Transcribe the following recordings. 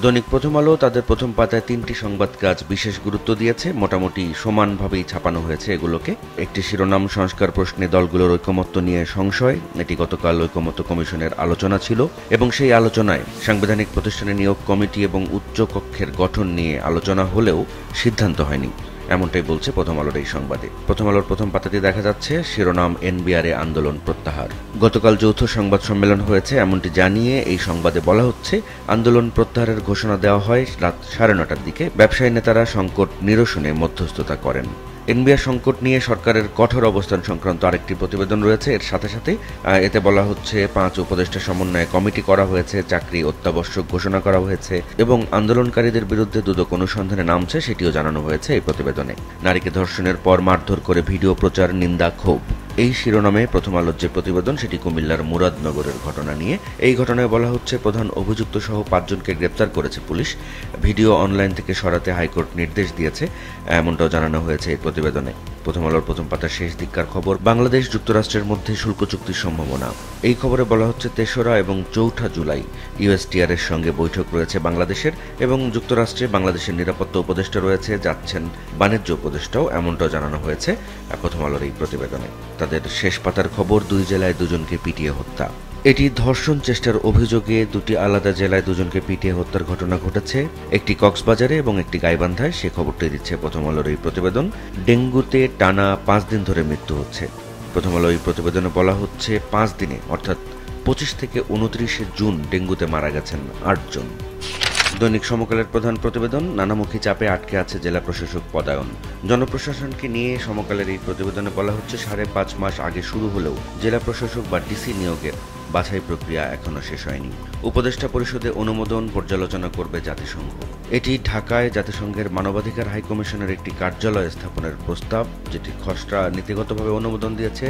দৈনিক প্রথম আলো তাদের প্রথম পাতায় ৩টি সংবাদ কাজ বিশেষ গুরুত্ব দিয়েছে। মোটামুটি সমানভাবেই ছাপানো হয়েছে এগুলোকে। একটি শিরোনাম সংস্কার প্রশ্নে দলগুলোর ঐকমত্য নিয়ে সংশয়। এটি গতকাল ঐকমত্য কমিশনের আলোচনা ছিল এবং সেই আলোচনায় সাংবিধানিক প্রতিষ্ঠানে নিয়োগ কমিটি এবং উচ্চ কক্ষের গঠন নিয়ে আলোচনা হলেও সিদ্ধান্ত হয়নি, এমনটাই বলছে প্রথম আলোর এই সংবাদে। প্রথম আলোর প্রথম পাতাতে দেখা যাচ্ছে শিরোনাম এনবিআর আন্দোলন প্রত্যাহার। গতকাল যৌথ সংবাদ সম্মেলন হয়েছে এমনটি জানিয়ে এই সংবাদে বলা হচ্ছে, আন্দোলন প্রত্যাহারের ঘোষণা দেওয়া হয় রাত 9:30টার দিকে। ব্যবসায়ী নেতারা সংকট নিরসনে মধ্যস্থতা করেন। এনবিআর সংকট নিয়ে সরকারের কঠোর অবস্থান সংক্রান্ত আরেকটি প্রতিবেদন রয়েছে। এর সাথে সাথে এতে বলা হচ্ছে 5 উপদেষ্টা সমন্বয়ে কমিটি করা হয়েছে, চাকরি অত্যাবশ্যক ঘোষণা করা হয়েছে এবং আন্দোলনকারীদের বিরুদ্ধে দুদক অনুসন্ধানে নামছে সেটিও জানানো হয়েছে এই প্রতিবেদনে। নারীকে ধর্ষণের পর মারধর করে ভিডিও প্রচার, নিন্দা, ক্ষোভ, এই শিরোনামে প্রথম আলোর যে প্রতিবেদন সেটি কুমিল্লার মুরাদনগরের ঘটনা নিয়ে। এই ঘটনায় বলা হচ্ছে প্রধান অভিযুক্ত সহ 5 জনকে গ্রেপ্তার করেছে পুলিশ। ভিডিও অনলাইন থেকে সরাতে হাইকোর্ট নির্দেশ দিয়েছে, এমনটাও জানানো হয়েছে এই প্রতিবেদনে। প্রথম আলোর প্রথম পাতার শেষ দিককার খবর, বাংলাদেশ যুক্তরাষ্ট্রের মধ্যে শুল্ক চুক্তির সম্ভাবনা। এই খবরে বলা হচ্ছে 3রা এবং 4ঠা জুলাই ইউএসটিআর এর সঙ্গে বৈঠক রয়েছে বাংলাদেশের এবং যুক্তরাষ্ট্রে বাংলাদেশের নিরাপত্তা উপদেষ্টা রয়েছে, যাচ্ছেন বাণিজ্য উপদেষ্টাও, এমনটাও জানানো হয়েছে প্রথম আলোর এই প্রতিবেদনে। তাদের শেষ পাতার খবর, 2 জেলায় 2 জনকে পিটিয়ে হত্যা। এটি ধর্ষণ চেষ্টার অভিযোগে 2টি আলাদা জেলায় 2 জনকে পিটিয়ে হত্যার ঘটনা ঘটেছে, একটি কক্সবাজারে এবং একটি গাইবান্ধায়। সে খবরটি দিচ্ছে প্রথম আলোর এই প্রতিবেদন। ডেঙ্গুতে টানা 5 দিন ধরে মৃত্যু হচ্ছে। প্রথম আলো এই প্রতিবেদনে বলা হচ্ছে 5 দিনে অর্থাৎ 25 থেকে 29 জুন ডেঙ্গুতে মারা গেছেন 8 জন। দৈনিক সমকালের প্রধান প্রতিবেদন, নানামুখী চাপে আটকে আছে জেলা প্রশাসক পদায়ন। জনপ্রশাসনকে নিয়ে সমকালের এই প্রতিবেদনে বলা হচ্ছে 5.5 মাস আগে শুরু হলেও জেলা প্রশাসক বা ডিসি নিয়োগের বাছাই প্রক্রিয়া এখনো শেষ হয়নি। উপদেষ্টা পরিষদে অনুমোদন পর্যালোচনা করবে জাতিসংঘ। এটি ঢাকায় জাতিসংঘের মানবাধিকার হাইকমিশনের একটি কার্যালয় স্থাপনের প্রস্তাব, যেটি খসড়া নীতিগতভাবে অনুমোদন দিয়েছে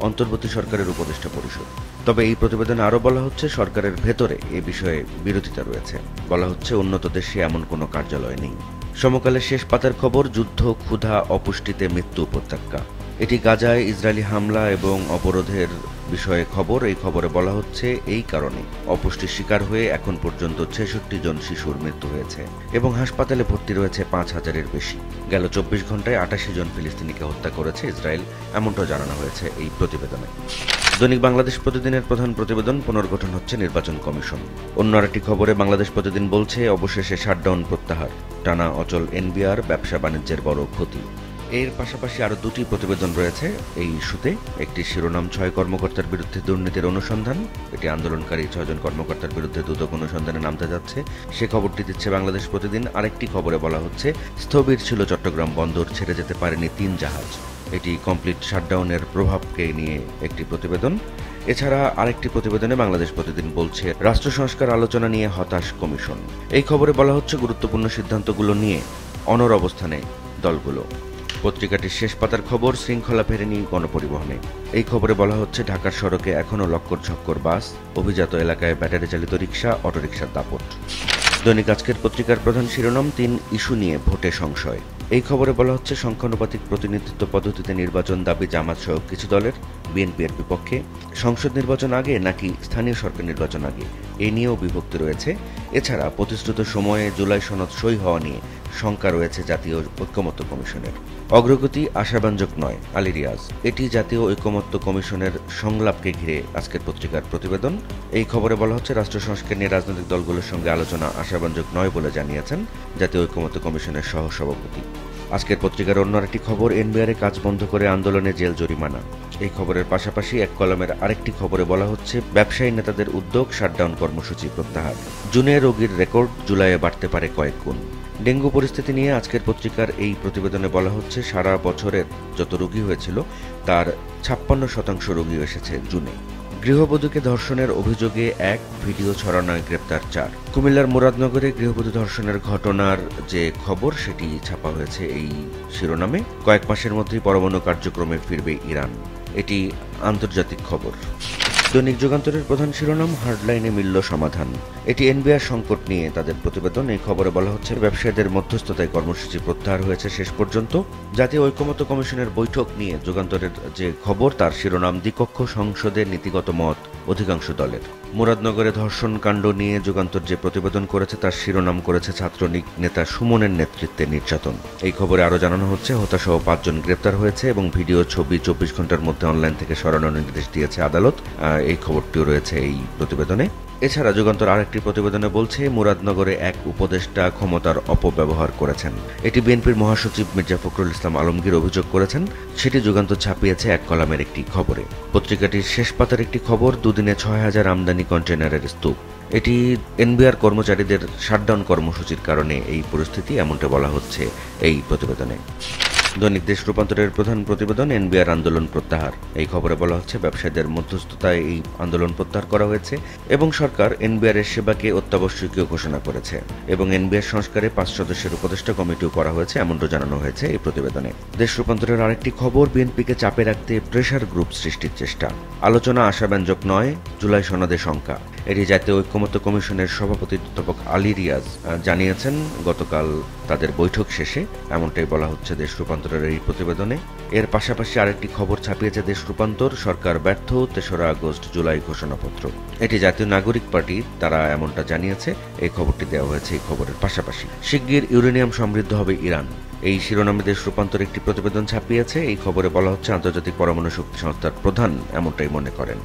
অন্তর্বর্তী সরকারের উপদেষ্টা পরিষদ। তবে এই প্রতিবেদনে আরও বলা হচ্ছে সরকারের ভেতরে এ বিষয়ে বিরোধিতা রয়েছে। বলা হচ্ছে উন্নত দেশে এমন কোনো কার্যালয় নেই। সমকালের শেষ পাতার খবর, যুদ্ধ, ক্ষুধা, অপুষ্টিতে মৃত্যু উপত্যকা। এটি গাজায় ইসরায়েলি হামলা এবং অবরোধের বিষয়ে খবর। এই খবরে বলা হচ্ছে এই কারণে অপুষ্টির শিকার হয়ে এখন পর্যন্ত 66 জন শিশুর মৃত্যু হয়েছে এবং হাসপাতালে ভর্তি রয়েছে 5000-এর বেশি। গেল 24 ঘন্টায় 88 জন ফিলিস্তিনিকে হত্যা করেছে ইসরায়েল, এমনটাও জানানো হয়েছে এই প্রতিবেদনে। দৈনিক বাংলাদেশ প্রতিদিনের প্রধান প্রতিবেদন, পুনর্গঠন হচ্ছে নির্বাচন কমিশন। অন্য আরেকটি খবরে বাংলাদেশ প্রতিদিন বলছে অবশেষে শাটডাউন প্রত্যাহার, টানা অচল এনবিআর, ব্যবসা বাণিজ্যের বড় ক্ষতি। এর পাশাপাশি আরও 2টি প্রতিবেদন রয়েছে এই ইস্যুতে। একটি শিরোনাম 6 কর্মকর্তার বিরুদ্ধে দুর্নীতির অনুসন্ধান। এটি আন্দোলনকারী 6 জন কর্মকর্তার বিরুদ্ধে দুদক অনুসন্ধানে নামতে যাচ্ছে, সে খবরটি দিচ্ছে বাংলাদেশ প্রতিদিন। আরেকটি খবরে বলা হচ্ছে স্থবির ছিল চট্টগ্রাম বন্দর, ছেড়ে যেতে পারেনি 3 জাহাজ। এটি কমপ্লিট শাটডাউনের প্রভাবকে নিয়ে একটি প্রতিবেদন। এছাড়া আরেকটি প্রতিবেদনে বাংলাদেশ প্রতিদিন বলছে রাষ্ট্র সংস্কার আলোচনা নিয়ে হতাশ কমিশন। এই খবরে বলা হচ্ছে গুরুত্বপূর্ণ সিদ্ধান্তগুলো নিয়ে অনড় অবস্থানে দলগুলো। পত্রিকাটির শেষ পাতার খবর, শৃঙ্খলা ফেরেনি গণপরিবহনে। এই খবরে বলা হচ্ছে ঢাকার সড়কে এখনও লক্কর ঝক্কর বাস, অভিজাত এলাকায় ব্যাটারি চালিত রিক্সা, অটোরিকশার দাপট। দৈনিক আজকের পত্রিকার প্রধান শিরোনাম, 3 ইস্যু নিয়ে ভোটে সংশয়। এই খবরে বলা হচ্ছে সংখ্যানুপাতিক প্রতিনিধিত্ব পদ্ধতিতে নির্বাচন দাবি জামাত সহ কিছু দলের, বিএনপি এর বিপক্ষে। সংসদ নির্বাচন আগে নাকি স্থানীয় সরকার নির্বাচন আগে, এ নিয়েও বিভক্তি রয়েছে। এছাড়া প্রতিশ্রুত সময়ে জুলাই সনদ সই হওয়া নিয়ে শঙ্কা রয়েছে জাতীয় ঐকমত্য কমিশনের। অগ্রগতি আশাব্যঞ্জক নয়, আলী রিয়াজ। এটি জাতীয় ঐকমত্য কমিশনের সংলাপকে ঘিরে আজকের পত্রিকার প্রতিবেদন। এই খবরে বলা হচ্ছে রাষ্ট্র সংস্কার নিয়ে রাজনৈতিক দলগুলোর সঙ্গে আলোচনা আশাব্যঞ্জক নয় বলে জানিয়েছেন জাতীয় ঐকমত্য কমিশনের সহসভাপতি। আজকের পত্রিকার অন্য আরেকটি খবর, এনবিআর কাজ বন্ধ করে আন্দোলনে জেল জরিমানা। এই খবরের পাশাপাশি এক কলমের আরেকটি খবরে বলা হচ্ছে ব্যবসায়ী নেতাদের উদ্যোগ, শাটডাউন কর্মসূচি প্রত্যাহার। জুনে রোগীর রেকর্ড, জুলাইয়ে বাড়তে পারে কয়েক গুণ। ডেঙ্গু পরিস্থিতি নিয়ে আজকের পত্রিকার এই প্রতিবেদনে বলা হচ্ছে সারা বছরের যত রোগী হয়েছিল তার 56% রোগী এসেছে জুনে। গৃহবধূকে ধর্ষণের অভিযোগে 1, ভিডিও ছড়ানোয় গ্রেপ্তার 4। কুমিল্লার মুরাদনগরে গৃহবধূ ধর্ষণের ঘটনার যে খবর সেটি ছাপা হয়েছে এই শিরোনামে। কয়েক মাসের মধ্যেই পরমাণু কার্যক্রমে ফিরবে ইরান, এটি আন্তর্জাতিক খবর। দৈনিক যুগান্তরের প্রধান শিরোনাম, হার্ডলাইনে মিলল সমাধান। এটি এনবিআর সংকট নিয়ে তাদের প্রতিবেদন। এই খবরে বলা হচ্ছে ব্যবসায়ীদের মধ্যস্থতায় কর্মসূচি প্রত্যাহার হয়েছে শেষ পর্যন্ত। জাতীয় ঐকমত্য কমিশনের বৈঠক নিয়ে যুগান্তরের যে খবর তার শিরোনাম, দ্বিকক্ষ সংসদে নীতিগত মত অধিকাংশ দলের। মুরাদনগরে ধর্ষণ কাণ্ড নিয়ে যুগান্তর যে প্রতিবেদন করেছে তার শিরোনাম করেছে ছাত্রলীগ নেতা সুমনের নেতৃত্বে নির্যাতন। এই খবরে আরও জানানো হচ্ছে হতাসহ 5 জন গ্রেপ্তার হয়েছে এবং ভিডিও ছবি 24 ঘন্টার মধ্যে অনলাইন থেকে সরানোর নির্দেশ দিয়েছে আদালত। এই খবরটিও রয়েছে এই প্রতিবেদনে। এছাড়া যুগান্তর আরেকটি প্রতিবেদনে বলছে মুরাদনগরে এক উপদেষ্টা ক্ষমতার অপব্যবহার করেছেন। এটি বিএনপির মহাসচিব মির্জা ফখরুল ইসলাম আলমগীর অভিযোগ করেছেন। সেটি যুগান্তর ছাপিয়েছে এক কলামের একটি খবরে। পত্রিকাটির শেষ পাতার একটি খবর, দুদিনে 6,000 আমদানি কন্টেনারের স্তূপ। এটি এনবিআর কর্মচারীদের শাটডাউন কর্মসূচির কারণে এই পরিস্থিতি, এমনটা বলা হচ্ছে এই প্রতিবেদনে। দৈনিক দেশ রূপান্তরের প্রধান প্রতিবেদন, এনবিআর আন্দোলন প্রত্যাহার। এই খবরে বলা হচ্ছে ব্যবসায়ীদের মধ্যস্থতায় এই আন্দোলন প্রত্যাহার করা হয়েছে এবং সরকার এনবিআর এর সেবাকে অত্যাবশ্যকীয় ঘোষণা করেছে এবং এনবিআর সংস্কারে 5 সদস্যের উপদেষ্টা কমিটিও করা হয়েছে, এমনটা জানানো হয়েছে এই প্রতিবেদনে। দেশ রূপান্তরের আরেকটি খবর, বিএনপিকে চাপে রাখতে প্রেসার গ্রুপ সৃষ্টির চেষ্টা। আলোচনা আশাব্যঞ্জক নয়, জুলাই সনদে শঙ্কা। এটি জাতীয় ঐক্যমত্য কমিশনের সভাপতি অধ্যাপক আলী রিয়াজ জানিয়েছেন গতকাল তাদের বৈঠক শেষে, এমনটাই বলা হচ্ছে দেশ রূপান্তরের এই প্রতিবেদনে। এর পাশাপাশি আরেকটি খবর ছাপিয়েছে দেশ রূপান্তর, সরকার ব্যর্থ, 3রা আগস্ট জুলাই ঘোষণাপত্র। এটি জাতীয় নাগরিক পার্টি, তারা এমনটা জানিয়েছে। এই খবরটি দেওয়া হয়েছে এই খবরের পাশাপাশি। শিগগির ইউরেনিয়াম সমৃদ্ধ হবে ইরান। এই শিরোনামে দেশ রূপান্তর একটি প্রতিবেদন ছাপিয়েছে। এই খবরে বলা হচ্ছে আন্তর্জাতিক পরমাণু শক্তি সংস্থার প্রধান এমনটাই মনে করেন।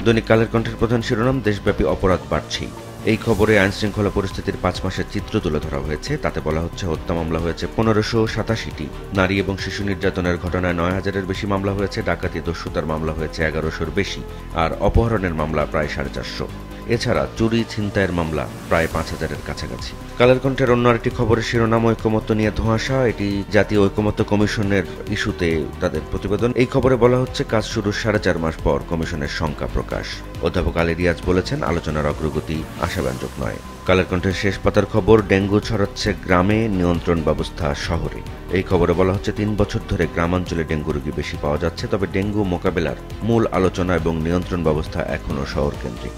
দৈনিক কালের কণ্ঠের প্রধান শিরোনাম, দেশব্যাপী অপরাধ বাড়ছেই। এই খবরে আইনশৃঙ্খলা পরিস্থিতির 5 মাসের চিত্র তুলে ধরা হয়েছে। তাতে বলা হচ্ছে হত্যা মামলা হয়েছে 1587টি, নারী এবং শিশু নির্যাতনের ঘটনায় 9,000-এর বেশি মামলা হয়েছে, ডাকাতি দস্যুতার মামলা হয়েছে 1100-র বেশি, আর অপহরণের মামলা প্রায় 450। এছাড়া চুরি ছিনতাইয়ের মামলা প্রায় 5,000-এর কাছাকাছি। কালের কণ্ঠের অন্য আরেকটি খবরের শিরোনাম, ঐকমত্য নিয়ে ধোঁয়াশা। এটি জাতীয় ঐকমত্য কমিশনের ইস্যুতে তাদের প্রতিবেদন। এই খবরে বলা হচ্ছে কাজ শুরুর 4.5 মাস পর কমিশনের শঙ্কা প্রকাশ। অধ্যাপক আলী রিয়াজ বলেছেন আলোচনার অগ্রগতি আশাব্যঞ্জক নয়। কালের কণ্ঠের শেষ পাতার খবর, ডেঙ্গু ছড়াচ্ছে গ্রামে, নিয়ন্ত্রণ ব্যবস্থা শহরে। এই খবরে বলা হচ্ছে 3 বছর ধরে গ্রামাঞ্চলে ডেঙ্গু রোগী বেশি পাওয়া যাচ্ছে, তবে ডেঙ্গু মোকাবেলার মূল আলোচনা এবং নিয়ন্ত্রণ ব্যবস্থা এখনও শহর কেন্দ্রিক।